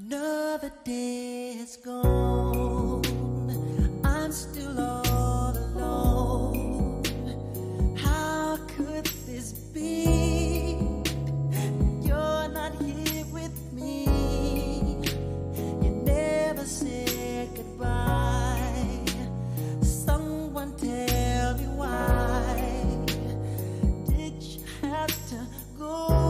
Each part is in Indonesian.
Another day is gone. I'm still all alone. How could this be? You're not here with me. You never said goodbye. Someone tell me why did you have to go?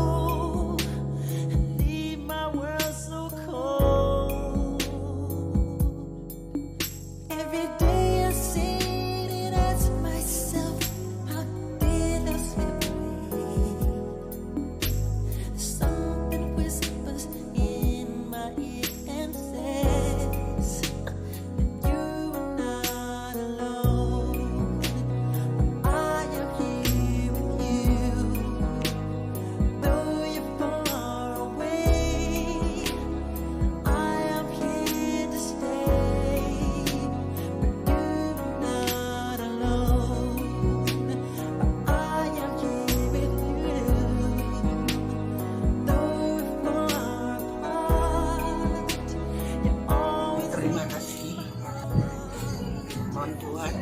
Tuhan.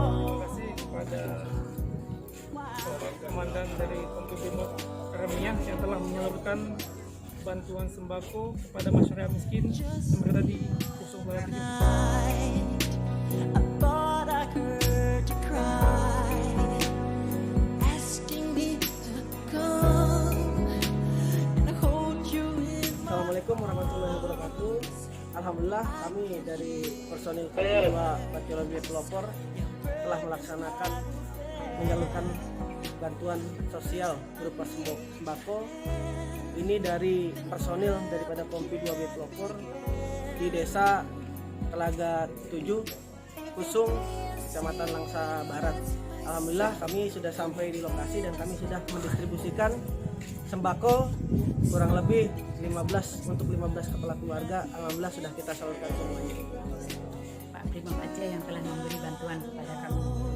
Terima kasih kepada komandan dari Kompi Brimob Karamia yang telah menyalurkan bantuan sembako kepada masyarakat miskin yang berada di Pusung Barat 7. Assalamualaikum warahmatullahi wabarakatuh. Alhamdulillah kami dari personil kedua Batalion B Pelopor telah melaksanakan menyalurkan bantuan sosial berupa sembako ini dari personil daripada Kompi 2B Pelopor di Desa Telaga 7 Kusung, Kecamatan Langsa Barat. Alhamdulillah kami sudah sampai di lokasi dan kami sudah mendistribusikan sembako kurang lebih 15 kepala keluarga. Alhamdulillah sudah kita salurkan semuanya. Pak Brimob Aceh yang telah memberi bantuan kepada kami.